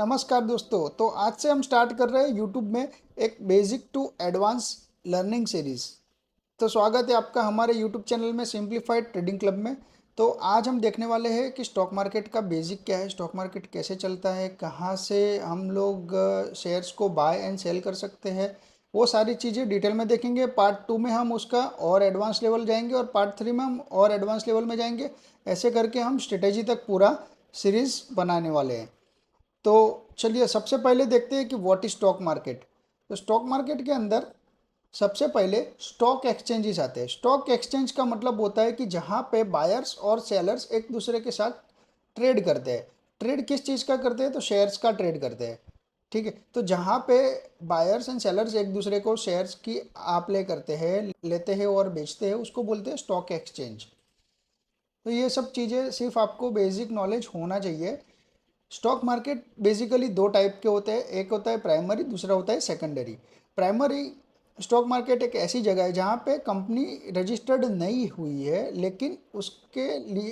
नमस्कार दोस्तों। तो आज से हम स्टार्ट कर रहे हैं यूट्यूब में एक basic to advance learning series. तो स्वागत है आपका हमारे यूट्यूब चैनल में सिंप्लीफाइड ट्रेडिंग क्लब में। तो आज हम देखने वाले हैं कि स्टॉक मार्केट का बेसिक क्या है, स्टॉक मार्केट कैसे चलता है, कहाँ से हम लोग शेयर्स को बाय एंड सेल कर सकते हैं। वो सारी चीज़ें डिटेल में देखेंगे। पार्ट 2 में हम उसका और एडवांस लेवल जाएंगे और पार्ट 3 में हम और एडवांस लेवल में जाएंगे। ऐसे करके हम स्ट्रेटेजी तक पूरा सीरीज बनाने वाले हैं। तो चलिए सबसे पहले देखते हैं कि व्हाट इज स्टॉक मार्केट। तो स्टॉक मार्केट के अंदर सबसे पहले स्टॉक एक्सचेंजेस आते हैं। स्टॉक एक्सचेंज का मतलब होता है कि जहाँ पे बायर्स और सेलर्स एक दूसरे के साथ ट्रेड करते हैं। ट्रेड किस चीज़ का करते हैं? तो शेयर्स का ट्रेड करते हैं। ठीक है, तो जहाँ पे बायर्स एंड सेलर्स एक दूसरे को शेयर्स की आप ले करते हैं, लेते हैं और बेचते हैं, उसको बोलते हैं स्टॉक एक्सचेंज। तो ये सब चीज़ें सिर्फ आपको बेसिक नॉलेज होना चाहिए। स्टॉक मार्केट बेसिकली दो टाइप के होते हैं, एक होता है प्राइमरी, दूसरा होता है सेकेंडरी। प्राइमरी स्टॉक मार्केट एक ऐसी जगह है जहाँ पे कंपनी रजिस्टर्ड नहीं हुई है, लेकिन उसके लिए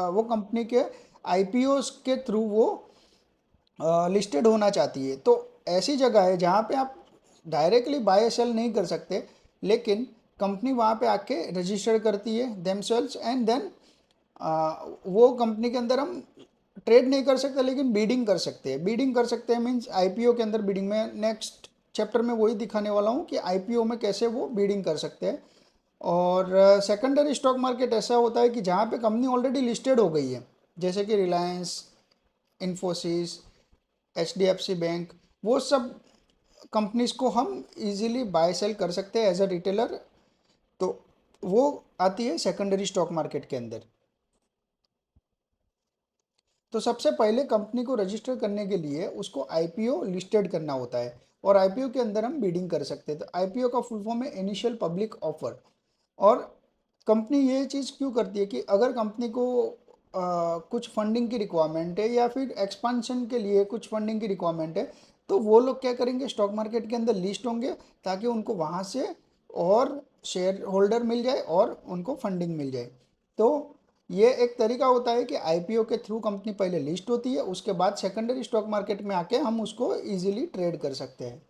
वो कंपनी के आईपीओस के थ्रू वो लिस्टेड होना चाहिए। तो ऐसी जगह है जहाँ पे आप डायरेक्टली बाय सेल नहीं कर सकते, लेकिन कंपनी वहाँ पे आके रजिस्टर करती है देमसेल्स एंड देन वो कंपनी के अंदर हम ट्रेड नहीं कर सकते, लेकिन बीडिंग कर सकते हैं। बीडिंग कर सकते हैं मीन्स आईपीओ के अंदर बीडिंग में नेक्स्ट चैप्टर में वही दिखाने वाला हूँ कि आईपीओ में कैसे वो बीडिंग कर सकते हैं। और सेकेंडरी स्टॉक मार्केट ऐसा होता है कि जहाँ पे कंपनी ऑलरेडी लिस्टेड हो गई है, जैसे कि रिलायंस, इन्फोसिस, एचडीएफसी बैंक, वो सब कंपनीज को हम इजीली बाय सेल कर सकते हैं एज अ रिटेलर। तो वो आती है सेकेंडरी स्टॉक मार्केट के अंदर। तो सबसे पहले कंपनी को रजिस्टर करने के लिए उसको आईपीओ लिस्टेड करना होता है, और आईपीओ के अंदर हम बीडिंग कर सकते हैं। तो आईपीओ का फुल फॉर्म है इनिशियल पब्लिक ऑफर। और कंपनी ये चीज़ क्यों करती है कि अगर कंपनी को कुछ फंडिंग की रिक्वायरमेंट है या फिर एक्सपांशन के लिए कुछ फंडिंग की रिक्वायरमेंट है, तो वो लोग क्या करेंगे, स्टॉक मार्केट के अंदर लिस्ट होंगे, ताकि उनको वहाँ से और शेयर होल्डर मिल जाए और उनको फंडिंग मिल जाए। तो ये एक तरीका होता है कि आईपीओ के थ्रू कंपनी पहले लिस्ट होती है, उसके बाद सेकेंडरी स्टॉक मार्केट में आके हम उसको इजीली ट्रेड कर सकते हैं।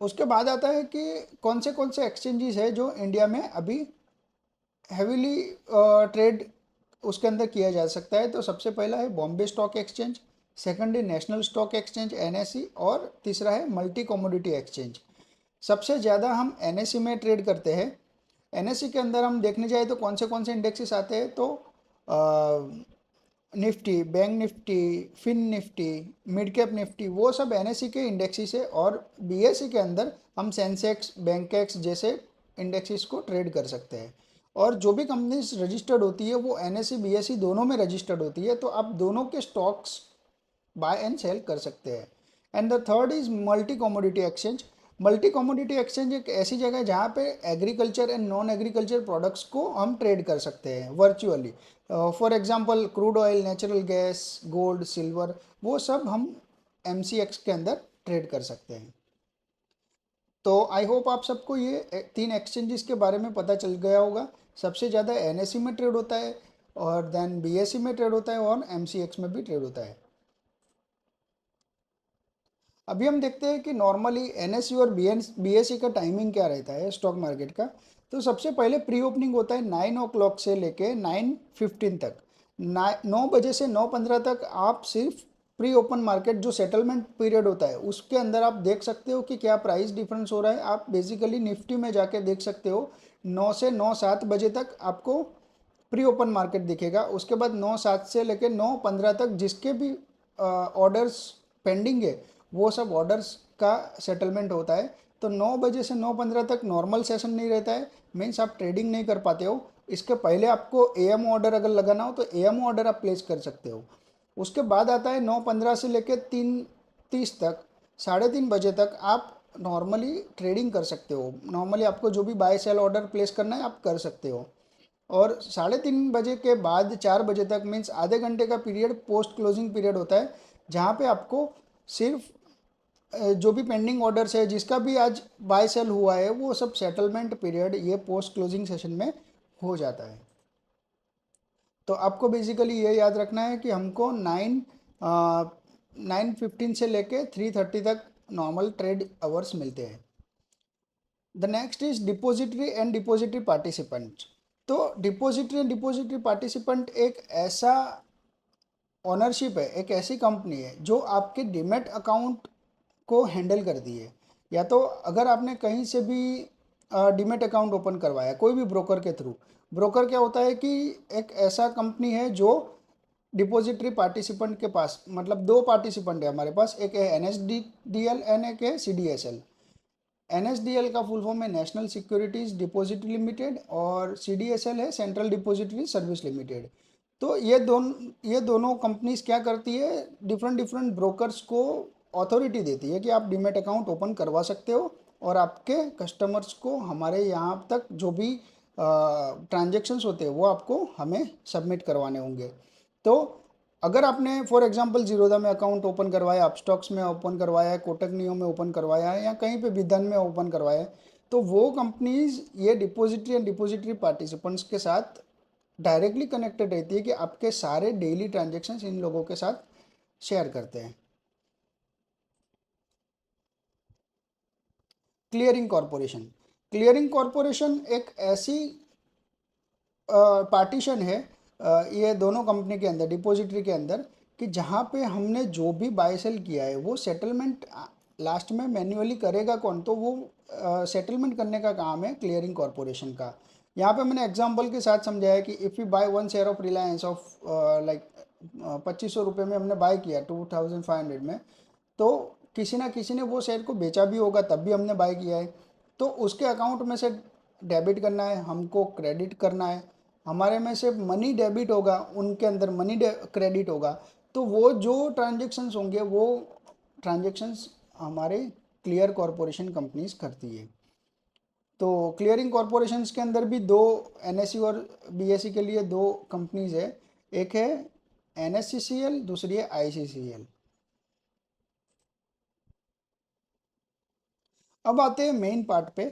उसके बाद आता है कि कौन से एक्सचेंजेस है जो इंडिया में अभी हैवीली ट्रेड उसके अंदर किया जा सकता है। तो सबसे पहला है बॉम्बे स्टॉक एक्सचेंज, सेकंड है नेशनल स्टॉक एक्सचेंज एनएसई, और तीसरा है मल्टी कमोडिटी एक्सचेंज। सबसे ज़्यादा हम एनएसई में ट्रेड करते हैं। एनएसई के अंदर हम देखने जाए तो कौन से इंडेक्सेस आते हैं, तो Nifty, bank Nifty, fin Nifty, mid cap Nifty, वो सब एनएसई के इंडेक्सेस है। और बीएसई के अंदर हम सेंसेक्स, बैंकेक्स जैसे इंडेक्सेस को ट्रेड कर सकते हैं। और जो भी कंपनीज रजिस्टर्ड होती है वो एनएसई बीएसई दोनों में रजिस्टर्ड होती है, तो आप दोनों के स्टॉक्स बाय एंड सेल कर सकते हैं। And the third is multi commodity exchange. Multi commodity exchange एक ऐसी जगह है जहाँ पे agriculture and non agriculture products को हम ट्रेड कर सकते हैं virtually. For example crude oil, natural gas, gold, silver, वो सब हम एमसीएक्स के अंदर ट्रेड कर सकते हैं। तो आई होप आप सबको ये तीन एक्सचेंजेस के बारे में पता चल गया होगा। सबसे ज़्यादा एनएसई में ट्रेड होता है, और देन बीएसई में ट्रेड होता है, और एमसीएक्स में भी ट्रेड होता है। अभी हम देखते हैं कि नॉर्मली एनएसयू और बीएसई का टाइमिंग क्या रहता है स्टॉक मार्केट का। तो सबसे पहले प्री ओपनिंग होता है 9 o'clock से लेके 9:15 तक। 9 बजे से 9:15 तक आप सिर्फ प्री ओपन मार्केट, जो सेटलमेंट पीरियड होता है, उसके अंदर आप देख सकते हो कि क्या प्राइस डिफरेंस हो रहा है। आप बेसिकली निफ्टी में जाके देख सकते हो। 9 से 9:07 बजे तक आपको प्री ओपन मार्केट दिखेगा। उसके बाद 9:07 से लेकर 9:15 तक जिसके भी ऑर्डर्स पेंडिंग है, वो सब ऑर्डर्स का सेटलमेंट होता है। तो 9 बजे से 9:15 तक नॉर्मल सेशन नहीं रहता है, मीन्स आप ट्रेडिंग नहीं कर पाते हो। इसके पहले आपको एएम ऑर्डर अगर लगाना हो तो एएम ऑर्डर आप प्लेस कर सकते हो। उसके बाद आता है 9:15 से लेकर 3:30 तक, 3:30 बजे तक आप नॉर्मली ट्रेडिंग कर सकते हो। नॉर्मली आपको जो भी बाय सेल ऑर्डर प्लेस करना है आप कर सकते हो। और 3:30 बजे के बाद 4 बजे तक मीन्स आधे घंटे का पीरियड पोस्ट क्लोजिंग पीरियड होता है, जहाँ पे आपको सिर्फ जो भी पेंडिंग ऑर्डर्स है, जिसका भी आज बाय सेल हुआ है, वो सब सेटलमेंट पीरियड ये पोस्ट क्लोजिंग सेशन में हो जाता है। तो आपको बेसिकली ये याद रखना है कि हमको 9:15 से लेके 3:30 तक नॉर्मल ट्रेड आवर्स मिलते हैं। The next is depository and depository participant. तो डिपॉजिटरी एंड डिपॉजिटरी पार्टिसिपेंट एक ऐसा ओनरशिप है, एक ऐसी कंपनी है जो आपके डीमैट अकाउंट को हैंडल करती है। या तो अगर आपने कहीं से भी डीमैट अकाउंट ओपन करवाया कोई भी ब्रोकर के थ्रू, ब्रोकर क्या होता है कि एक ऐसा कंपनी है जो डिपॉजिटरी पार्टिसिपेंट के पास, मतलब दो पार्टिसिपेंट है हमारे पास, एक है NSDL एंड एक है CDSL। NSDL का फुल फॉर्म है नेशनल सिक्योरिटीज डिपॉजिटरी लिमिटेड और CDSL है सेंट्रल डिपॉजिटरी सर्विस लिमिटेड। तो ये दोनों कंपनीज क्या करती है, डिफरेंट डिफरेंट ब्रोकर्स को अथॉरिटी देती है कि आप डीमैट अकाउंट ओपन करवा सकते हो और आपके कस्टमर्स को हमारे यहाँ तक जो भी ट्रांजेक्शन्स होते हैं वो आपको हमें सबमिट करवाने होंगे। तो अगर आपने फॉर एग्जांपल जीरोधा में अकाउंट ओपन करवाया, अपस्टॉक्स में ओपन करवाया है, कोटक नियो में ओपन करवाया है या कहीं पे भी धन में ओपन करवाया है, तो वो कंपनीज ये डिपॉजिटरी एंड डिपॉजिटरी पार्टिसिपेंट्स के साथ डायरेक्टली कनेक्टेड रहती है कि आपके सारे डेली ट्रांजेक्शन्स इन लोगों के साथ शेयर करते हैं। Clearing corporation. क्लियरिंग कॉरपोरेशन एक ऐसी पार्टीशन है ये दोनों कंपनी के अंदर, डिपॉजिटरी के अंदर, कि जहाँ पे हमने जो भी बाय सेल किया है वो सेटलमेंट लास्ट में मैन्युअली करेगा कौन, तो वो सेटलमेंट करने का काम है क्लियरिंग कॉरपोरेशन का। यहाँ पे मैंने एग्जांपल के साथ समझाया कि if you by one share of Reliance of like 2500 रुपये में हमने बाय किया 2500 में, तो किसी ना किसी ने वो शेयर को बेचा भी होगा तब भी हमने बाय किया है। तो उसके अकाउंट में से डेबिट करना है, हमको क्रेडिट करना है, हमारे में से मनी डेबिट होगा, उनके अंदर मनी क्रेडिट होगा। तो वो जो ट्रांजेक्शन्स होंगे वो ट्रांजेक्शन्स हमारे क्लियर कॉरपोरेशन कंपनीज करती है। तो क्लियरिंग कॉरपोरेशंस के अंदर भी दो, NSE और BSE के लिए दो कंपनीज है, एक है NSCCL, दूसरी है ICCL। अब आते हैं मेन पार्ट पे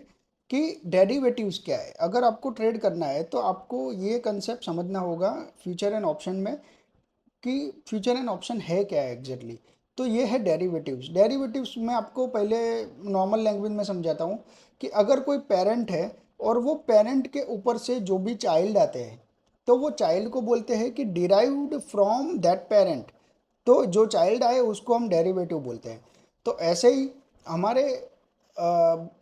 कि डेरिवेटिव्स क्या है। अगर आपको ट्रेड करना है तो आपको ये कंसेप्ट समझना होगा फ्यूचर एंड ऑप्शन में कि फ्यूचर एंड ऑप्शन है क्या है एग्जैक्टली। तो ये है डेरिवेटिव्स। डेरिवेटिव्स मैं आपको पहले नॉर्मल लैंग्वेज में समझाता हूँ कि अगर कोई पेरेंट है और वो पेरेंट के ऊपर से जो भी चाइल्ड आते हैं तो वो चाइल्ड को बोलते हैं कि डिराइव्ड फ्रॉम दैट पेरेंट। तो जो चाइल्ड आए उसको हम डेरिवेटिव बोलते हैं। तो ऐसे ही हमारे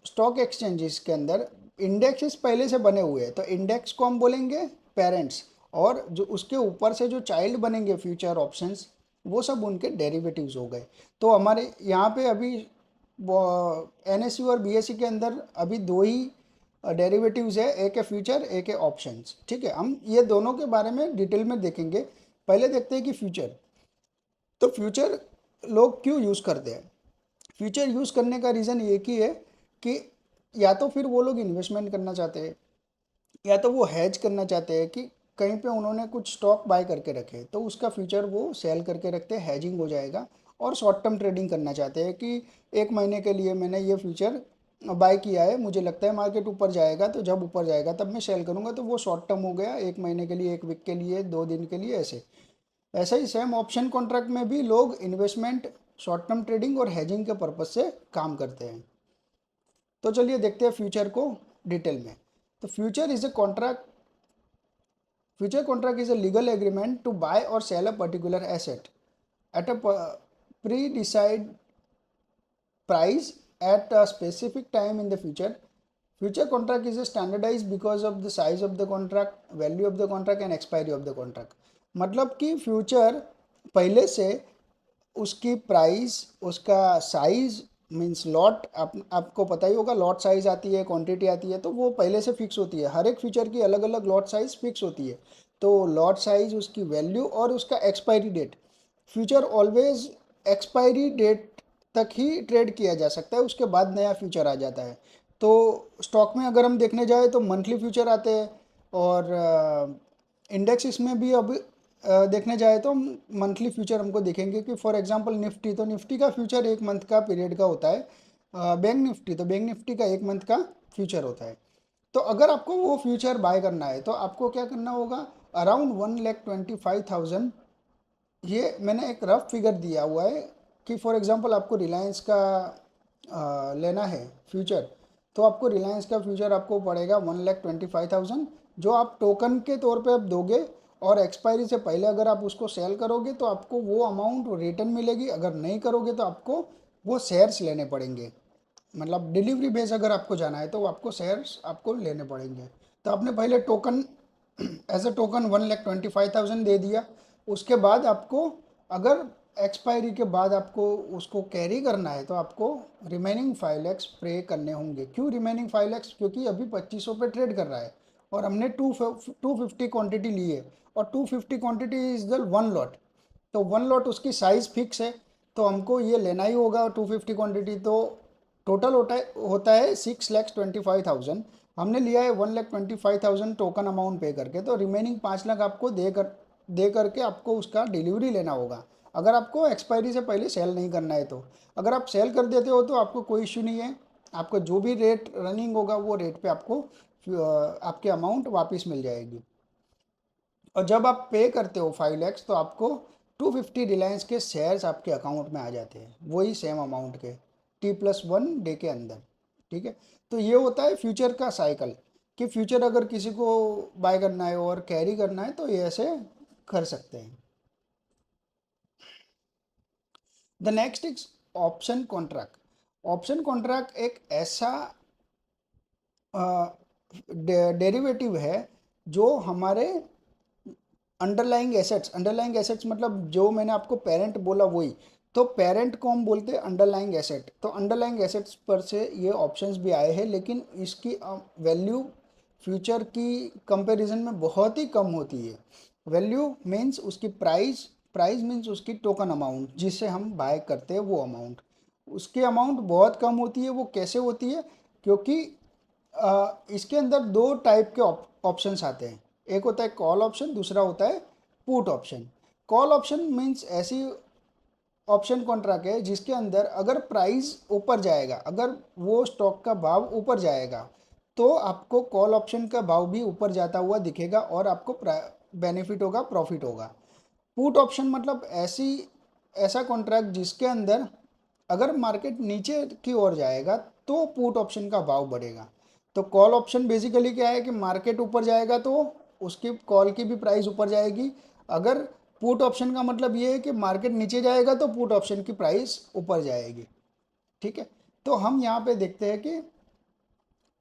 स्टॉक एक्सचेंजेस के अंदर इंडेक्सेस पहले से बने हुए हैं, तो इंडेक्स को हम बोलेंगे पेरेंट्स, और जो उसके ऊपर से जो चाइल्ड बनेंगे फ्यूचर ऑप्शंस, वो सब उनके डेरिवेटिव्स हो गए। तो हमारे यहाँ पे अभी NSE और BSE के अंदर अभी दो ही डेरिवेटिव्स है, एक है फ्यूचर एक है ऑप्शंस। ठीक है, हम ये दोनों के बारे में डिटेल में देखेंगे। पहले देखते हैं कि फ्यूचर। तो फ्यूचर लोग क्यों यूज़ करते हैं। फ्यूचर यूज़ करने का रीज़न एक ही है कि या तो फिर वो लोग इन्वेस्टमेंट करना चाहते हैं या तो वो हैज करना चाहते हैं कि कहीं पे उन्होंने कुछ स्टॉक बाय करके रखे तो उसका फ्यूचर वो सेल करके रखते हैं, हैजिंग हो जाएगा। और शॉर्ट टर्म ट्रेडिंग करना चाहते हैं कि एक महीने के लिए मैंने ये फ्यूचर बाय किया है, मुझे लगता है मार्केट ऊपर जाएगा तो जब ऊपर जाएगा तब मैं सेल करूंगा, तो वो शॉर्ट टर्म हो गया, एक महीने के लिए, एक वीक के लिए, 2 दिन के लिए, ऐसे। ऐसा ही सेम ऑप्शन कॉन्ट्रैक्ट में भी लोग इन्वेस्टमेंट, शॉर्ट टर्म ट्रेडिंग और हेजिंग के पर्पज से काम करते हैं। तो चलिए देखते हैं फ्यूचर को डिटेल में। तो future contract is a legal agreement to buy और sell a particular asset at a pre-decided price at a specific time in the future. Future contract is standardized because of the size of the contract, value of the contract and expiry of the contract. मतलब कि future पहले से उसकी price, उसका size, means lot, आपको पता ही होगा lot size आती है, क्वांटिटी आती है, तो वो पहले से फिक्स होती है। हर एक फ्यूचर की अलग अलग लॉट साइज फिक्स होती है। तो लॉट साइज, उसकी वैल्यू और उसका expiry date. Future always expiry date तक ही ट्रेड किया जा सकता है, उसके बाद नया फ्यूचर आ जाता है। तो स्टॉक में अगर हम देखने जाए तो मंथली फ्यूचर आते हैं, और इंडेक्स इसमें भी अब देखने जाए तो मंथली फ्यूचर हमको दिखेंगे कि फॉर एग्जांपल निफ्टी, तो निफ्टी का फ्यूचर एक मंथ का पीरियड का होता है। बैंक निफ्टी, तो बैंक निफ्टी का एक मंथ का फ्यूचर होता है। तो अगर आपको वो फ्यूचर बाय करना है तो आपको क्या करना होगा, अराउंड 1,25,000। ये मैंने एक रफ फिगर दिया हुआ है कि फॉर एग्जांपल आपको रिलायंस का लेना है फ्यूचर, तो आपको रिलायंस का फ्यूचर आपको पड़ेगा 1,25,000, जो आप टोकन के तौर पे आप दोगे, और एक्सपायरी से पहले अगर आप उसको सेल करोगे तो आपको वो अमाउंट रिटर्न मिलेगी, अगर नहीं करोगे तो आपको वो शेयर्स लेने पड़ेंगे। मतलब डिलीवरी बेस अगर आपको जाना है तो आपको शेयर्स आपको लेने पड़ेंगे। तो आपने पहले टोकन एज ए टोकन 1,25,000 दे दिया। उसके बाद आपको अगर एक्सपायरी के बाद आपको उसको कैरी करना है तो आपको रिमेनिंग 5 lakhs पे करने होंगे। क्यों रिमेनिंग 5 lakhs? क्योंकि अभी 2500 पे ट्रेड कर रहा है और हमने 250 क्वांटिटी ली है, और 250 quantity is the one lot. तो वन लॉट उसकी साइज़ फिक्स है, तो हमको ये लेना ही होगा 250 क्वांटिटी। तो टोटल होता है 6,25,000। हमने लिया है 1,25,000 टोकन अमाउंट पे करके, तो रिमेनिंग 5 लाख आपको दे करके आपको उसका डिलीवरी लेना होगा, अगर आपको एक्सपायरी से पहले सेल नहीं करना है तो। अगर आप सेल कर देते हो तो आपको कोई इश्यू नहीं है, आपको जो भी रेट रनिंग होगा वो रेट पे आपको आपके अमाउंट वापस मिल जाएगी। और जब आप पे करते हो 5 lakhs तो आपको 250 रिलायंस के शेयर्स आपके अकाउंट में आ जाते हैं, वही सेम अमाउंट के T+1 डे के अंदर। ठीक है, तो ये होता है फ्यूचर का साइकिल, कि फ्यूचर अगर किसी को बाय करना है और कैरी करना है तो ये ऐसे कर सकते हैं। The next is option contract. Option contract एक ऐसा डेरिवेटिव है जो हमारे अंडरलाइंग एसेट्स मतलब जो मैंने आपको पेरेंट बोला वही, तो पेरेंट को हम बोलते हैं अंडरलाइंग एसेट। तो अंडरलाइंग एसेट्स पर से ये ऑप्शंस भी आए हैं, लेकिन इसकी वैल्यू फ्यूचर की कंपैरिजन में बहुत ही कम होती है। वैल्यू मीन्स उसकी प्राइस, प्राइस मीन्स उसकी टोकन अमाउंट जिससे हम बाय करते हैं वो अमाउंट, उसकी अमाउंट बहुत कम होती है। वो कैसे होती है? क्योंकि इसके अंदर दो टाइप के ऑप्शंस आते हैं, एक होता है कॉल ऑप्शन, दूसरा होता है put option. Call option means ऐसी ऑप्शन कॉन्ट्रैक्ट है जिसके अंदर अगर प्राइस ऊपर जाएगा, अगर वो स्टॉक का भाव ऊपर जाएगा तो आपको कॉल ऑप्शन का भाव भी ऊपर जाता हुआ दिखेगा और आपको बेनिफिट होगा, प्रॉफिट होगा। पुट ऑप्शन मतलब ऐसा कॉन्ट्रैक्ट जिसके अंदर अगर मार्केट नीचे की ओर जाएगा तो पुट ऑप्शन का भाव बढ़ेगा। तो कॉल ऑप्शन बेसिकली क्या है कि मार्केट ऊपर जाएगा तो उसकी कॉल की भी प्राइस ऊपर जाएगी। अगर पुट ऑप्शन का मतलब ये है कि मार्केट नीचे जाएगा तो पुट ऑप्शन की प्राइस ऊपर जाएगी। ठीक है, तो हम यहाँ पे देखते हैं कि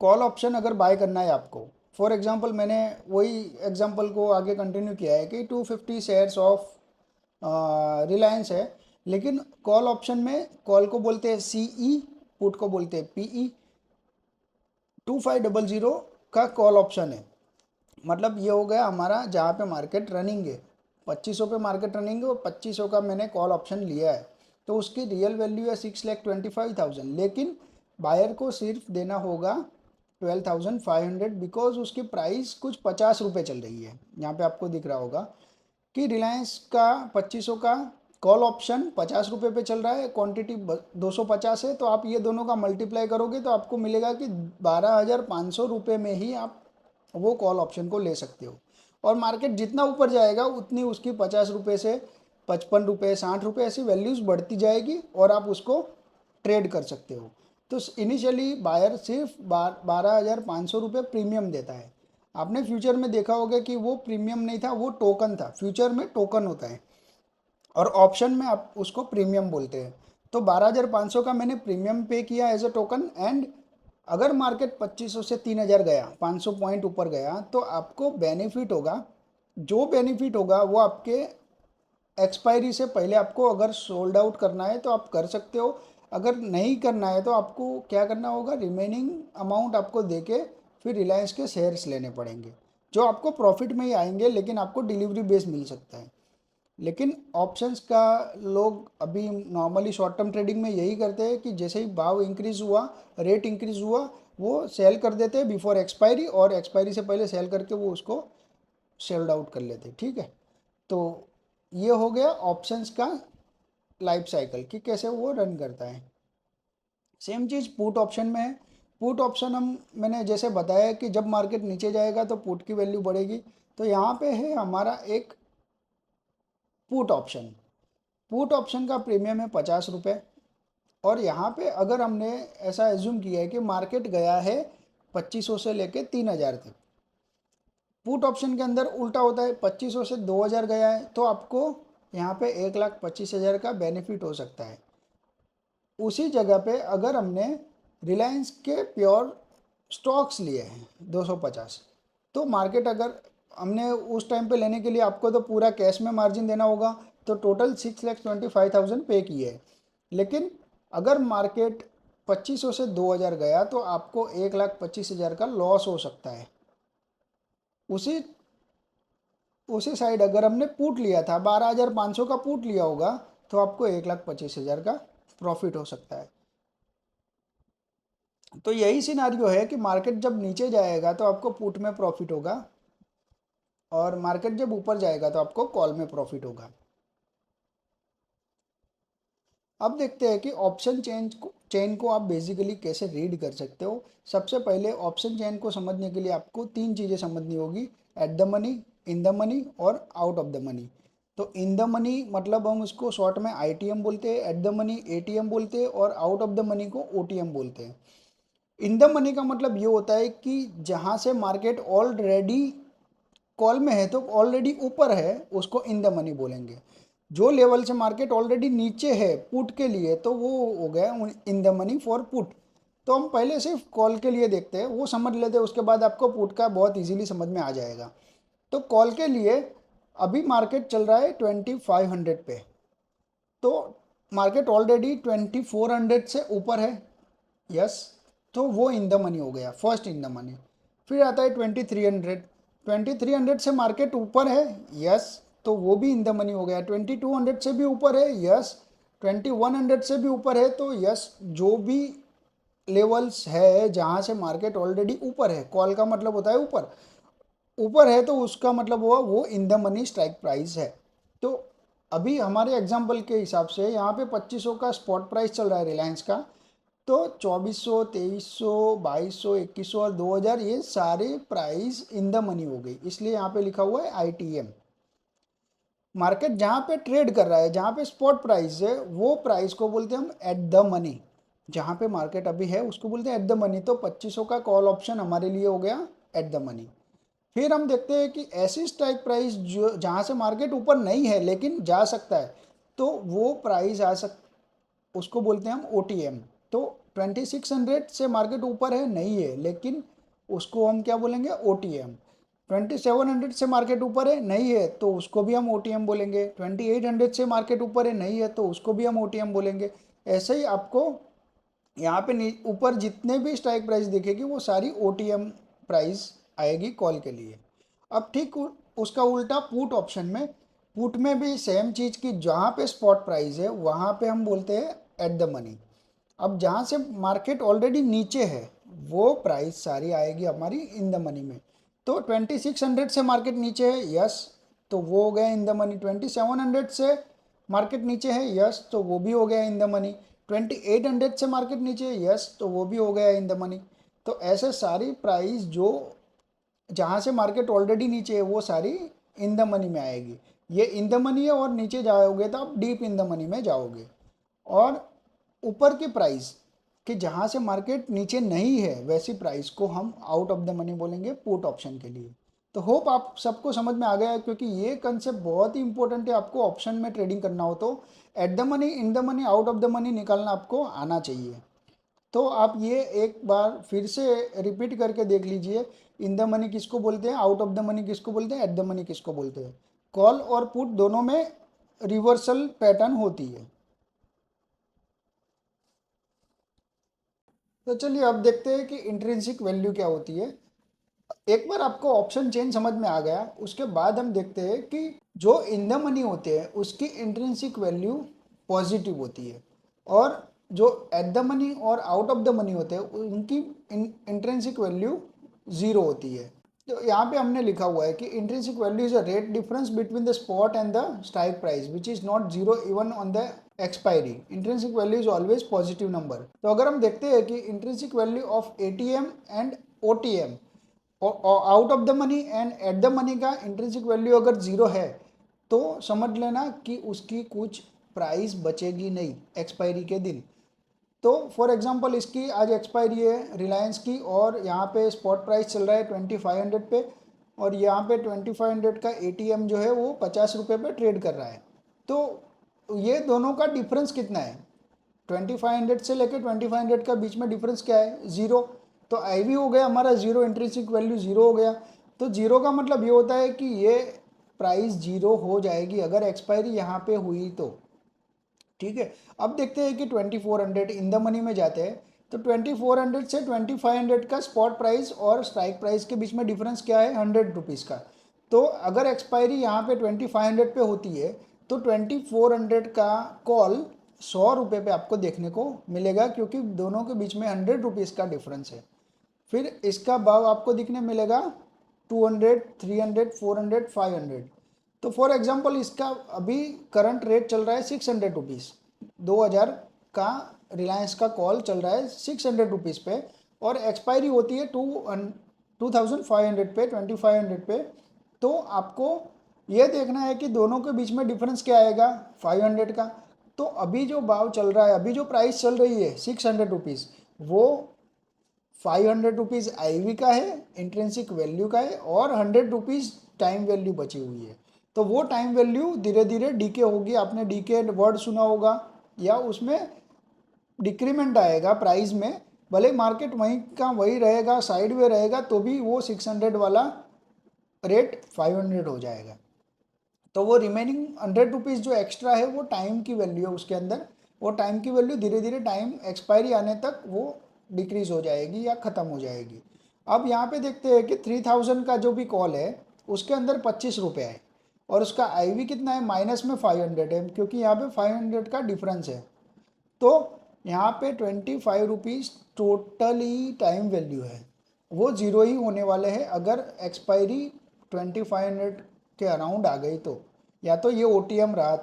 कॉल ऑप्शन अगर बाय करना है आपको, फॉर एग्जांपल मैंने वही एग्जांपल को आगे कंटिन्यू किया है कि 250 शेयर्स ऑफ रिलायंस है, लेकिन कॉल ऑप्शन में कॉल को बोलते हैं CE, पुट को बोलते हैं PE। 2500 का कॉल ऑप्शन है, मतलब ये हो गया हमारा जहाँ पे मार्केट रनिंग है, 2500 पे मार्केट रनिंग है और 2500 का मैंने कॉल ऑप्शन लिया है, तो उसकी रियल वैल्यू है 6,25,000, लेकिन बायर को सिर्फ देना होगा 12,500, बिकॉज उसकी प्राइस कुछ 50 रुपये चल रही है। यहाँ पे आपको दिख रहा होगा कि रिलायंस का 2500 का कॉल ऑप्शन 50 रुपये पे चल रहा है, क्वांटिटी 250 है, तो आप ये दोनों का मल्टीप्लाई करोगे तो आपको मिलेगा कि 12,500 रुपये में ही आप वो कॉल ऑप्शन को ले सकते हो। और मार्केट जितना ऊपर जाएगा उतनी उसकी 50 रुपये से 55 रुपये, 60 रुपये ऐसी वैल्यूज़ बढ़ती जाएगी और आप उसको ट्रेड कर सकते हो। तो इनिशियली बायर सिर्फ 12,500 रुपये प्रीमियम देता है। आपने फ्यूचर में देखा होगा कि वो प्रीमियम नहीं था, वो टोकन था। फ्यूचर में टोकन होता है और ऑप्शन में आप उसको प्रीमियम बोलते हैं। तो 12,500 का मैंने प्रीमियम पे किया एज अ टोकन, एंड अगर मार्केट 2500 से 3,000 गया, 500 पॉइंट ऊपर गया, तो आपको बेनिफिट होगा। जो बेनिफिट होगा वो आपके एक्सपायरी से पहले आपको अगर सोल्ड आउट करना है तो आप कर सकते हो, अगर नहीं करना है तो आपको क्या करना होगा, रिमेनिंग अमाउंट आपको देके फिर रिलायंस के शेयर्स लेने पड़ेंगे, जो आपको प्रॉफिट में ही आएंगे, लेकिन आपको डिलीवरी बेस मिल सकता है। लेकिन ऑप्शंस का लोग अभी नॉर्मली शॉर्ट टर्म ट्रेडिंग में यही करते हैं कि जैसे ही भाव इंक्रीज़ हुआ, रेट इंक्रीज़ हुआ, वो सेल कर देते हैं बिफोर एक्सपायरी, और एक्सपायरी से पहले सेल करके वो उसको सेल्ड आउट कर लेते हैं। ठीक है, तो ये हो गया ऑप्शंस का लाइफ साइकिल कि कैसे वो रन करता है। सेम चीज़ पुट ऑप्शन में है। पुट ऑप्शन हम मैंने जैसे बताया कि जब मार्केट नीचे जाएगा तो पुट की वैल्यू बढ़ेगी, तो यहाँ पे है हमारा एक पुट ऑप्शन। पुट ऑप्शन का प्रीमियम है 50 रुपये। और यहाँ पे अगर हमने ऐसा एज्यूम किया है कि मार्केट गया है 2500 से लेके 3000 तक, पुट ऑप्शन के अंदर उल्टा होता है, 2500 से 2000 गया है तो आपको यहाँ पे 1,25,000 का बेनिफिट हो सकता है। उसी जगह पे अगर हमने रिलायंस के प्योर स्टॉक्स लिए हैं 250, तो मार्केट अगर हमने उस टाइम पे लेने के लिए आपको तो पूरा कैश में मार्जिन देना होगा, तो टोटल 6,25,000 पे किए है। लेकिन अगर मार्केट 2500 से 2000 गया तो आपको 1,25,000 का लॉस हो सकता है। उसी उसी साइड अगर हमने पुट लिया था 12,500 का पुट लिया होगा तो आपको 1,25,000 का प्रॉफिट हो सकता है। तो यही सिनारियो है कि मार्केट जब नीचे जाएगा तो आपको पुट में प्रॉफिट होगा, और मार्केट जब ऊपर जाएगा तो आपको कॉल में प्रॉफिट होगा। अब देखते हैं कि ऑप्शन चेन को आप बेसिकली कैसे रीड कर सकते हो। सबसे पहले ऑप्शन चेन को समझने के लिए आपको तीन चीज़ें समझनी होगी: eight the money, in the money और आउट ऑफ द मनी। तो इन द मनी मतलब हम उसको शॉर्ट में आईटीएम बोलते हैं, एट द मनी एटीएम बोलते हैं, और आउट ऑफ द मनी को ओटीएम बोलते हैं। इन द मनी का मतलब ये होता है कि जहाँ से मार्केट ऑलरेडी कॉल में है तो ऑलरेडी ऊपर है, उसको इन द मनी बोलेंगे। जो लेवल से मार्केट ऑलरेडी नीचे है पुट के लिए तो वो हो गया in the money for put. तो हम पहले सिर्फ कॉल के लिए देखते हैं, वो समझ लेते हैं, उसके बाद आपको पुट का बहुत इजीली समझ में आ जाएगा। तो कॉल के लिए अभी मार्केट चल रहा है 2500 पे, तो मार्केट ऑलरेडी 2400 से ऊपर है, यस, तो वो इन द मनी हो गया, फर्स्ट इन द मनी। फिर आता है 2300, 2300 से मार्केट ऊपर है, यस, तो वो भी इन द मनी हो गया। 2200 से भी ऊपर है, यस। 2100 से भी ऊपर है, तो यस, जो भी लेवल्स है जहाँ से मार्केट ऑलरेडी ऊपर है, कॉल का मतलब होता है ऊपर, ऊपर है तो उसका मतलब हुआ वो in the money strike price है। तो अभी हमारे एग्जाम्पल के हिसाब से यहाँ पे 2500 का स्पॉट प्राइस चल रहा है रिलायंस का, तो 2400, 2300, 2200, 2100 और 2000 ये सारे प्राइस इन द मनी हो गई, इसलिए यहाँ पे लिखा हुआ है आईटीएम। मार्केट जहाँ पे ट्रेड कर रहा है, जहाँ पे स्पॉट प्राइस है, वो प्राइस को बोलते हैं हम एट द मनी। जहाँ पे मार्केट अभी है उसको बोलते हैं एट द मनी। तो 2500 का कॉल ऑप्शन हमारे लिए हो गया एट द मनी। फिर हम देखते हैं कि ऐसी स्ट्राइक प्राइस जो जहाँ से मार्केट ऊपर नहीं है लेकिन जा सकता है, तो वो प्राइस उसको बोलते हैं हम ओटीएम। तो 2600 से मार्केट ऊपर है, नहीं है, लेकिन उसको हम क्या बोलेंगे, ओटीएम। 2700 से मार्केट ऊपर है, नहीं है, तो उसको भी हम ओटीएम बोलेंगे। 2800 से मार्केट ऊपर है, नहीं है, तो उसको भी हम ओटीएम बोलेंगे। ऐसे ही आपको यहाँ पे ऊपर जितने भी स्ट्राइक प्राइस दिखेगी वो सारी ओटीएम प्राइस आएगी कॉल के लिए। अब ठीक उसका उल्टा पुट ऑप्शन में, पुट में भी सेम चीज़ की, जहाँ पे स्पॉट प्राइस है वहाँ पे हम बोलते हैं एट द मनी। अब जहाँ से मार्केट ऑलरेडी नीचे है वो प्राइस सारी आएगी हमारी इन द मनी में। तो 2600 से मार्केट नीचे है, यस, तो वो हो गया इन द मनी। 2700 से मार्केट नीचे है, यस, तो वो भी हो गया इन द मनी। 2800 से मार्केट नीचे है, यस, तो वो भी हो गया इन द मनी। तो ऐसे सारी प्राइस जो जहाँ से मार्केट ऑलरेडी नीचे है वो सारी इन द मनी में आएगी। ये इन द मनी है, और नीचे जाओगे तो आप डीप इन द मनी में जाओगे। और ऊपर की प्राइस कि जहाँ से मार्केट नीचे नहीं है वैसी प्राइस को हम आउट ऑफ द मनी बोलेंगे पुट ऑप्शन के लिए। तो होप आप सबको समझ में आ गया है, क्योंकि ये कंसेप्ट बहुत ही इंपॉर्टेंट है। आपको ऑप्शन में ट्रेडिंग करना हो तो eight the money, in the money, out of the money निकालना आपको आना चाहिए। तो आप ये एक बार फिर से रिपीट करके देख लीजिए, इन द मनी किसको बोलते हैं, आउट ऑफ द मनी किसको बोलते हैं, एट द मनी किसको बोलते हैं। कॉल और पुट दोनों में रिवर्सल पैटर्न होती है। तो चलिए अब देखते हैं कि इंट्रिंसिक वैल्यू क्या होती है। एक बार आपको ऑप्शन चेन समझ में आ गया, उसके बाद हम देखते हैं कि जो इन द मनी होते हैं उसकी इंट्रिंसिक वैल्यू पॉजिटिव होती है, और जो एट द मनी और आउट ऑफ द मनी होते हैं उनकी इंट्रिंसिक वैल्यू ज़ीरो होती है। तो यहाँ पे हमने लिखा हुआ है कि intrinsic value is a rate difference between the spot and the strike price which is not zero even on the expiry. Intrinsic value is always positive number. तो अगर हम देखते हैं कि intrinsic value of ATM and OTM, और out of the money and at the money का intrinsic value अगर zero है तो समझ लेना कि उसकी कुछ प्राइस बचेगी नहीं एक्सपायरी के दिन। तो फॉर एग्जांपल इसकी आज एक्सपायरी है रिलायंस की, और यहाँ पे स्पॉट प्राइस चल रहा है 2500 पे, और यहाँ पे 2500 का एटीएम जो है वो 50 रुपये पे ट्रेड कर रहा है। तो ये दोनों का डिफरेंस कितना है? 2500 से लेकर 2500 का बीच में डिफरेंस क्या है? ज़ीरो। तो आईवी हो गया हमारा ज़ीरो, इंट्रिंसिक वैल्यू ज़ीरो हो गया। तो ज़ीरो का मतलब ये होता है कि ये प्राइस ज़ीरो हो जाएगी अगर एक्सपायरी यहाँ पे हुई तो। ठीक है, अब देखते हैं कि 2400 इन द मनी में जाते हैं। तो 2400 से 2500 का स्पॉट प्राइस और स्ट्राइक प्राइस के बीच में डिफरेंस क्या है? 100 रुपीज़ का। तो अगर एक्सपायरी यहाँ पे 2500 पे होती है तो 2400 का कॉल 100 रुपये पे आपको देखने को मिलेगा, क्योंकि दोनों के बीच में 100 रुपीज़ का डिफरेंस है। फिर इसका भाव आपको दिखने मिलेगा 200, 300, 400, 500। तो फॉर एग्जांपल इसका अभी करंट रेट चल रहा है 600 रुपीज़। 2000 का रिलायंस का कॉल चल रहा है 600 रुपीज़ पे, और एक्सपायरी होती है 2500 पे, 2500 पे। तो आपको ये देखना है कि दोनों के बीच में डिफरेंस क्या आएगा? 500 का। तो अभी जो भाव चल रहा है, अभी जो प्राइस चल रही है 600 रुपीज़, वो 500 रुपीज़ आईवी का है, इंट्रेंसिक वैल्यू का है, और 100 रुपीज़ टाइम वैल्यू बची हुई है। तो वो टाइम वैल्यू धीरे धीरे डीके होगी। आपने डीके वर्ड सुना होगा, या उसमें डिक्रीमेंट आएगा प्राइस में। भले मार्केट वहीं का वही रहेगा, साइड में रहेगा, तो भी वो 600 वाला रेट 500 हो जाएगा। तो वो रिमेनिंग 100 रुपीज़ जो एक्स्ट्रा है वो टाइम की वैल्यू है उसके अंदर। वो टाइम की वैल्यू धीरे धीरे टाइम एक्सपायरी आने तक वो डिक्रीज हो जाएगी या ख़त्म हो जाएगी। अब यहाँ पे देखते हैं कि 3000 का जो भी कॉल है उसके अंदर 25 रुपये है, और उसका आईवी कितना है? माइनस में 500 है, क्योंकि यहाँ पे 500 का डिफरेंस है। तो यहाँ पे 25 रुपीज़ टोटली टाइम वैल्यू है, वो ज़ीरो ही होने वाले हैं अगर एक्सपायरी 2500 के अराउंड आ गई तो, या तो ये ओटीएम रहा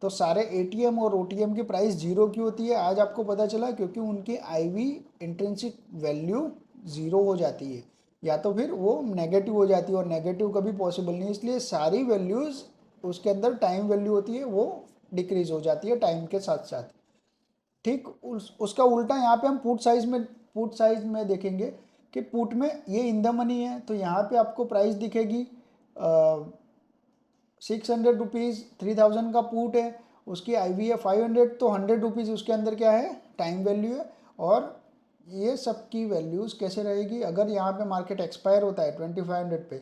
तो सारे एटीएम और ओटीएम की प्राइस जीरो की होती है आज आपको पता चला, क्योंकि उनकी आईवी इंट्रिंसिक वैल्यू ज़ीरो हो जाती है, या तो फिर वो नेगेटिव हो जाती है, और नेगेटिव कभी पॉसिबल नहीं। इसलिए सारी वैल्यूज़ उसके अंदर टाइम वैल्यू होती है, वो डिक्रीज हो जाती है टाइम के साथ साथ। ठीक उसका उल्टा यहाँ पे हम पुट साइज में देखेंगे कि पुट में ये इन द मनी है, तो यहाँ पे आपको प्राइस दिखेगी 600 रुपीज़। 3000 का पुट है, उसकी आईवी है 500, तो 100 रुपीज़ उसके अंदर क्या है? टाइम वैल्यू है। और ये सब की वैल्यूज़ कैसे रहेगी? अगर यहाँ पे मार्केट एक्सपायर होता है 2500 पे,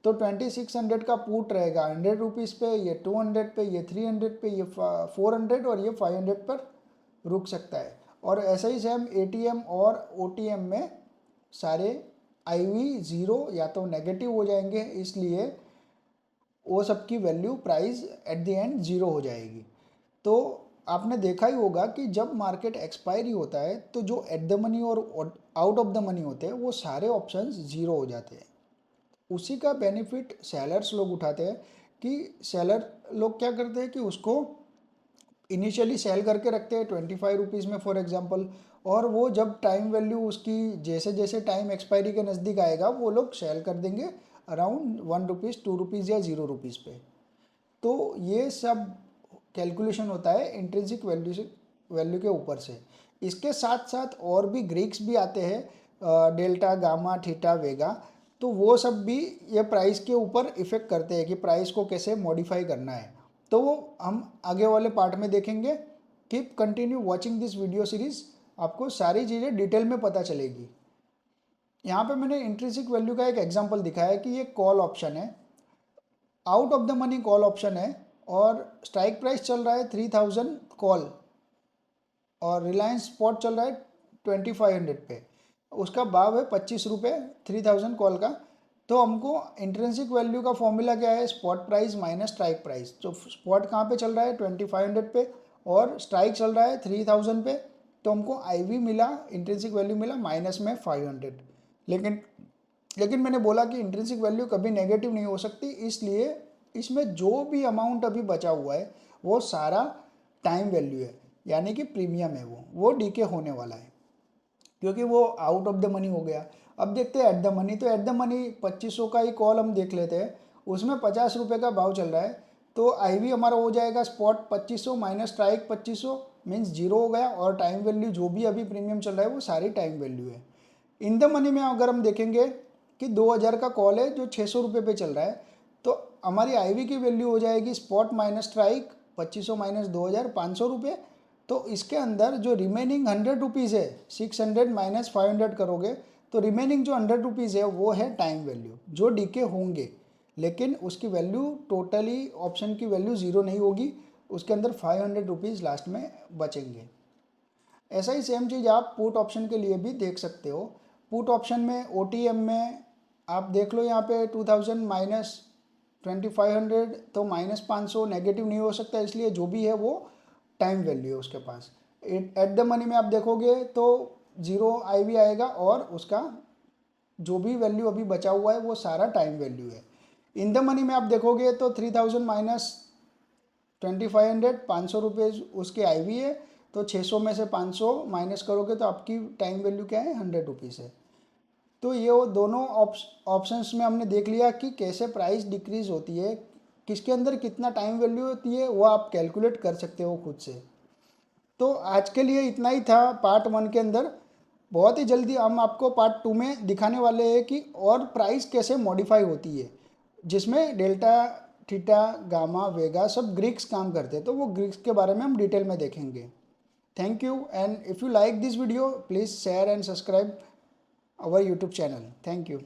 तो 2600 का पुट रहेगा 100 रुपीज़ पे, ये 200 पे, ये 300 पे, ये 400, और ये 500 पर रुक सकता है। और ऐसा ही सेम एटीएम और ओटीएम में सारे आईवी ज़ीरो या तो नेगेटिव हो जाएंगे, इसलिए वो सब की value price at the end zero हो जाएगी। तो आपने देखा ही होगा कि जब मार्केट एक्सपायरी होता है तो जो एट द मनी और आउट ऑफ द मनी होते हैं वो सारे ऑप्शंस ज़ीरो हो जाते हैं। उसी का बेनिफिट सेलर्स लोग उठाते हैं कि सेलर लोग क्या करते हैं कि उसको इनिशियली सेल करके रखते हैं 25 रुपीज़ में फॉर एग्जांपल, और वो जब टाइम वैल्यू उसकी जैसे जैसे टाइम एक्सपायरी के नज़दीक आएगा वो लोग सेल कर देंगे अराउंड 1 रुपीज़, 2 रुपीज़ या 0 रुपीज़ पे। तो ये सब कैलकुलेशन होता है इंट्रिंसिक वैल्यू से, वैल्यू के ऊपर से। इसके साथ साथ और भी ग्रीक्स भी आते हैं, डेल्टा, गामा, थीटा, वेगा। तो वो सब भी ये प्राइस के ऊपर इफ़ेक्ट करते हैं कि प्राइस को कैसे मॉडिफाई करना है। तो वो हम आगे वाले पार्ट में देखेंगे। Keep continue watching this video series, आपको सारी चीज़ें डिटेल में पता चलेगी। यहाँ पे मैंने इंट्रिंसिक वैल्यू का एक एग्जांपल दिखाया है कि ये कॉल ऑप्शन है, out of the money call option है, और स्ट्राइक प्राइस चल रहा है 3000 कॉल, और रिलायंस स्पॉट चल रहा है 2500 पे, उसका भाव है 25 रुपये 3000 कॉल का। तो हमको इंट्रिंसिक वैल्यू का फॉर्मूला क्या है? Spot price minus strike price. तो स्पॉट कहाँ पे चल रहा है? 2500 पे, और स्ट्राइक चल रहा है 3000 पे। तो हमको आईवी मिला, इंट्रिंसिक वैल्यू मिला माइनस में 500। लेकिन लेकिन मैंने बोला कि इंट्रिंसिक वैल्यू कभी नेगेटिव नहीं हो सकती, इसलिए इसमें जो भी अमाउंट अभी बचा हुआ है वो सारा टाइम वैल्यू है, यानी कि प्रीमियम है, वो डीके होने वाला है, क्योंकि वो आउट ऑफ द मनी हो गया। अब देखते हैं एट द मनी। तो एट द मनी 2500 का ही कॉल हम देख लेते हैं, उसमें 50 रुपये का भाव चल रहा है। तो IV हमारा हो जाएगा spot 2500 minus strike 2500 means zero हो गया, और टाइम वैल्यू जो भी अभी प्रीमियम चल रहा है वो सारी टाइम वैल्यू है। इन द मनी में अगर हम देखेंगे कि 2000 का कॉल है जो 600 रुपये पे चल रहा है, तो हमारी IV की वैल्यू हो जाएगी स्पॉट माइनस स्ट्राइक 2500 माइनस 2000 500 रुपये। तो इसके अंदर जो रिमेनिंग 100 रुपीज़ है, 600 माइनस 500 करोगे तो रिमेनिंग जो 100 रुपीज़ है वो है टाइम वैल्यू, जो डीके होंगे, लेकिन उसकी वैल्यू टोटली ऑप्शन की वैल्यू ज़ीरो नहीं होगी, उसके अंदर 500 रुपीज़ लास्ट में बचेंगे। ऐसा ही सेम चीज़ आप पुट ऑप्शन के लिए भी देख सकते हो। पुट ऑप्शन में OTM में आप देख लो, यहाँ पे 2000 माइनस 2500, तो माइनस 500 नेगेटिव नहीं हो सकता, इसलिए जो भी है वो टाइम वैल्यू है उसके पास। एट द मनी में आप देखोगे तो जीरो IV आएगा, और उसका जो भी वैल्यू अभी बचा हुआ है वो सारा टाइम वैल्यू है। इन द मनी में आप देखोगे तो 3000 माइनस 2500, 500 रुपये उसके IV है, तो 600 में से 500 माइनस करोगे तो आपकी टाइम वैल्यू क्या है, 100 रुपीज़ है। तो ये वो दोनों ऑप्शंस में हमने देख लिया कि कैसे प्राइस डिक्रीज होती है, किसके अंदर कितना टाइम वैल्यू होती है, वो आप कैलकुलेट कर सकते हो खुद से। तो आज के लिए इतना ही था पार्ट 1 के अंदर। बहुत ही जल्दी हम आपको पार्ट 2 में दिखाने वाले हैं कि और प्राइस कैसे मॉडिफाई होती है, जिसमें डेल्टा, थीटा, गामा, वेगा सब ग्रीक्स काम करते हैं, तो वो ग्रीक्स के बारे में हम डिटेल में देखेंगे। Thank you, and if you like this video please share and subscribe our YouTube channel. Thank you.